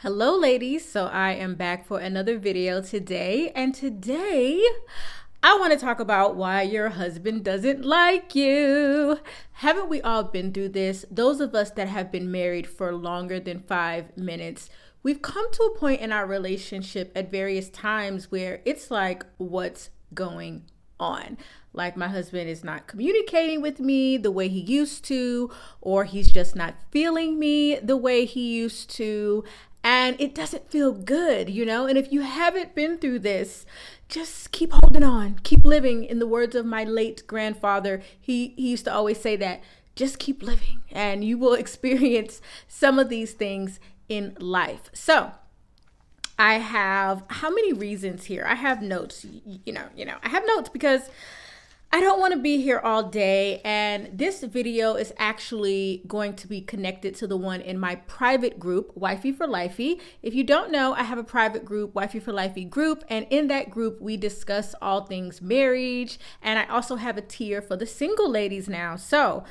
Hello ladies, so I am back for another video today, and today I want to talk about why your husband doesn't like you. Haven't we all been through this? Those of us that have been married for longer than 5 minutes, we've come to a point in our relationship at various times where it's like, what's going on? Like, my husband is not communicating with me the way he used to, or he's just not feeling me the way he used to. And it doesn't feel good, you know? And if you haven't been through this, just keep holding on, keep living. In the words of my late grandfather, he used to always say that, just keep living and you will experience some of these things in life. So I have how many reasons here? I have notes, I have notes because I don't want to be here all day, and this video is actually going to be connected to the one in my private group, Wifey for Lifey. If you don't know, I have a private group, Wifey for Lifey group, and in that group, we discuss all things marriage, and I also have a tier for the single ladies now. So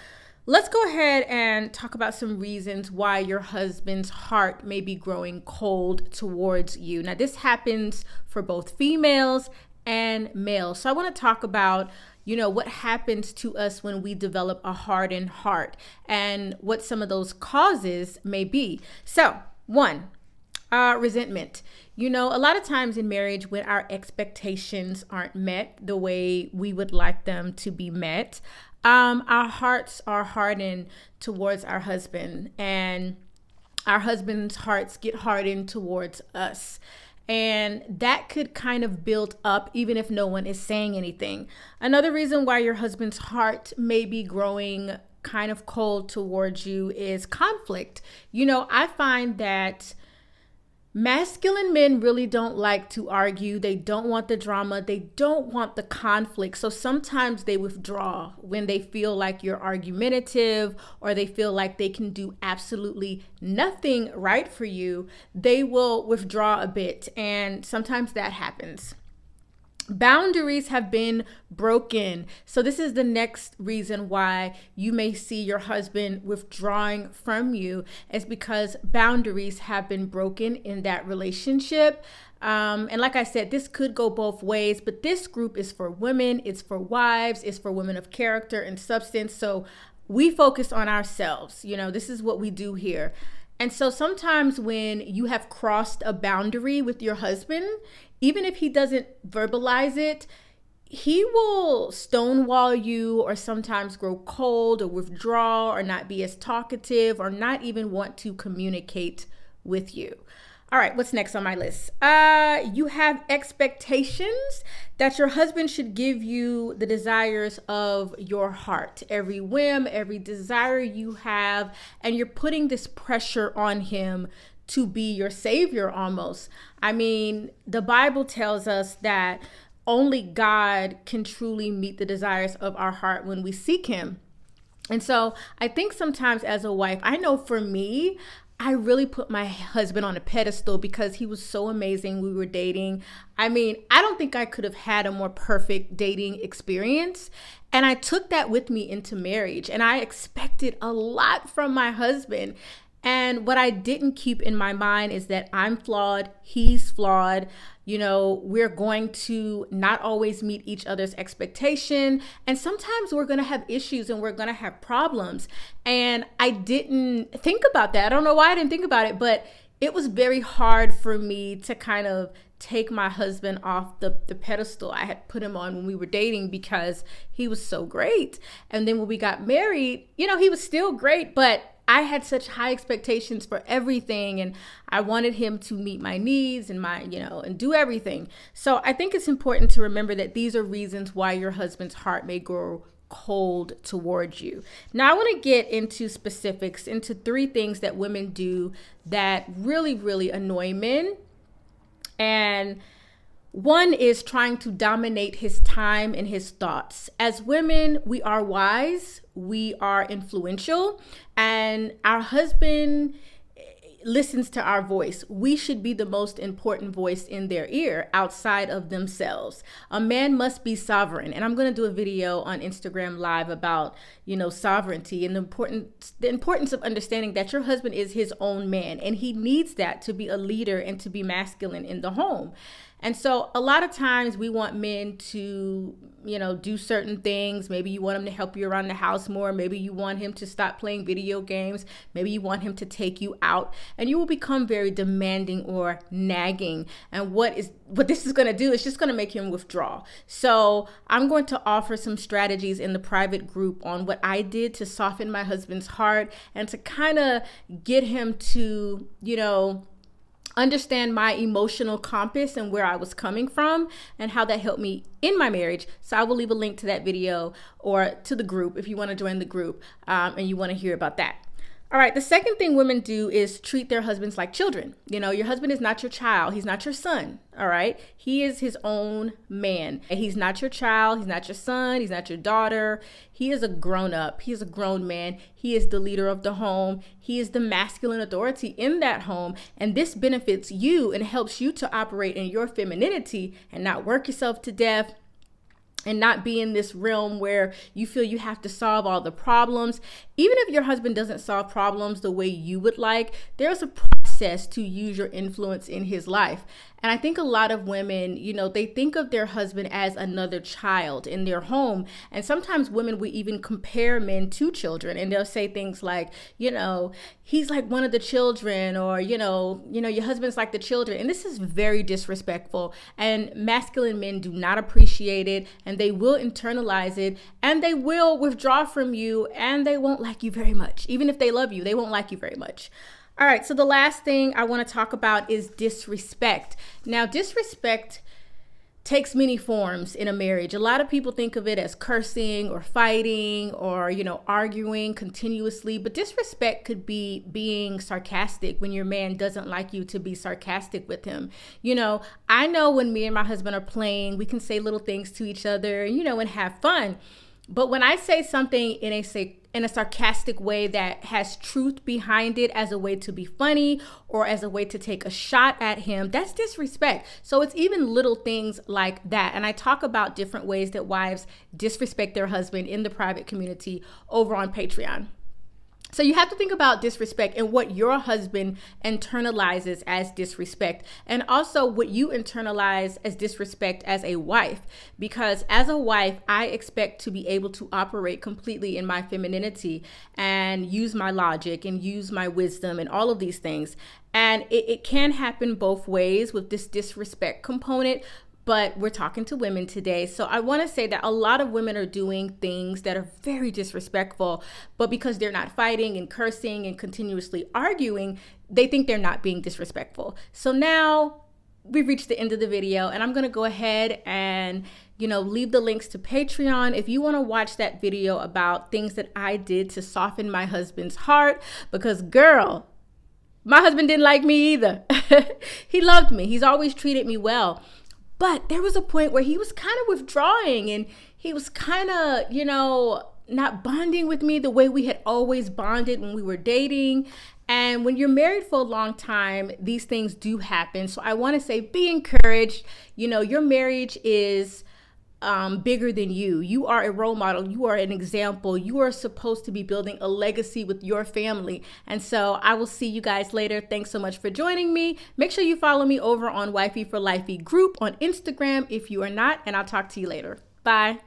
let's go ahead and talk about some reasons why your husband's heart may be growing cold towards you. Now, this happens for both females and males. So I want to talk about what happens to us when we develop a hardened heart and what some of those causes may be. So, one, resentment. A lot of times in marriage, when our expectations aren't met the way we would like them to be met, our hearts are hardened towards our husband, and our husband's hearts get hardened towards us. And that could kind of build up even if no one is saying anything. Another reason why your husband's heart may be growing kind of cold towards you is conflict. I find that masculine men really don't like to argue. They don't want the drama. They don't want the conflict. So sometimes they withdraw when they feel like you're argumentative, or they feel like they can do absolutely nothing right for you. They will withdraw a bit, and sometimes that happens. Boundaries have been broken. So this is the next reason why you may see your husband withdrawing from you, is because boundaries have been broken in that relationship. And like I said, this could go both ways, but this group is for women, it's for wives, it's for women of character and substance. So we focus on ourselves. This is what we do here. And so sometimes when you have crossed a boundary with your husband, even if he doesn't verbalize it, he will stonewall you, or sometimes grow cold or withdraw, or not be as talkative, or not even want to communicate with you. All right, what's next on my list? You have expectations that your husband should give you the desires of your heart, every whim, every desire you have, and you're putting this pressure on him to be your savior almost. I mean, the Bible tells us that only God can truly meet the desires of our heart when we seek him. And so I think sometimes as a wife, I know for me, I really put my husband on a pedestal because he was so amazing. We were dating. I mean, I don't think I could have had a more perfect dating experience. And I took that with me into marriage, and I expected a lot from my husband. And what I didn't keep in my mind is that I'm flawed, he's flawed. We're going to not always meet each other's expectation. And sometimes we're going to have issues and we're going to have problems. And I didn't think about that. I don't know why I didn't think about it, but it was very hard for me to kind of take my husband off the pedestal I had put him on when we were dating, because he was so great. And then when we got married, he was still great, but I had such high expectations for everything, and I wanted him to meet my needs and and do everything. So I think it's important to remember that these are reasons why your husband's heart may grow cold towards you. Now I want to get into specifics, into 3 things that women do that really, really annoy men. And one is trying to dominate his time and his thoughts. As women, we are wise, we are influential, and our husband listens to our voice. We should be the most important voice in their ear outside of themselves. A man must be sovereign. And I'm going to do a video on Instagram Live about, sovereignty and the importance of understanding that your husband is his own man, and he needs that to be a leader and to be masculine in the home. And so a lot of times we want men to, do certain things. Maybe you want him to help you around the house more. Maybe you want him to stop playing video games. Maybe you want him to take you out, and you will become very demanding or nagging. And what this is going to do is just going to make him withdraw. So I'm going to offer some strategies in the private group on what I did to soften my husband's heart and to kind of get him to, understand my emotional compass and where I was coming from and how that helped me in my marriage. So I will leave a link to that video or to the group if you want to join the group and you want to hear about that. All right, the second thing women do is treat their husbands like children. Your husband is not your child. He's not your son. All right. He is his own man. He's not your child. He's not your son. He's not your daughter. He is a grown up. He is a grown man. He is the leader of the home. He is the masculine authority in that home. And this benefits you and helps you to operate in your femininity and not work yourself to death and not be in this realm where you feel you have to solve all the problems. Even if your husband doesn't solve problems the way you would like, there's a process to use your influence in his life. And I think a lot of women, they think of their husband as another child in their home. And sometimes women will even compare men to children, and they'll say things like, he's like one of the children, or, your husband's like the children. And this is very disrespectful, and masculine men do not appreciate it, and they will internalize it, and they will withdraw from you, and they won't like you very much. Even if they love you, they won't like you very much. All right, so the last thing I want to talk about is disrespect. Now, disrespect takes many forms in a marriage. A lot of people think of it as cursing or fighting or, arguing continuously. But disrespect could be being sarcastic when your man doesn't like you to be sarcastic with him. I know when me and my husband are playing, we can say little things to each other, and have fun. But when I say something in a sarcastic way that has truth behind it as a way to be funny or as a way to take a shot at him, that's disrespect. So it's even little things like that. And I talk about different ways that wives disrespect their husband in the private community over on Patreon. So you have to think about disrespect and what your husband internalizes as disrespect, and also what you internalize as disrespect as a wife. Because as a wife, I expect to be able to operate completely in my femininity and use my logic and use my wisdom and all of these things. And it can happen both ways with this disrespect component. But we're talking to women today. So I want to say that a lot of women are doing things that are very disrespectful, but because they're not fighting and cursing and continuously arguing, they think they're not being disrespectful. So now we've reached the end of the video, and I'm going to go ahead and, leave the links to Patreon if you want to watch that video about things that I did to soften my husband's heart, because girl, my husband didn't like me either. He loved me. He's always treated me well. But there was a point where he was kind of withdrawing, and he was kind of, not bonding with me the way we had always bonded when we were dating. And when you're married for a long time, these things do happen. So I want to say, be encouraged. Your marriage is bigger than you. You are a role model. You are an example. You are supposed to be building a legacy with your family. And so I will see you guys later. Thanks so much for joining me. Make sure you follow me over on Wifey for Lifey group on Instagram if you are not, and I'll talk to you later. Bye.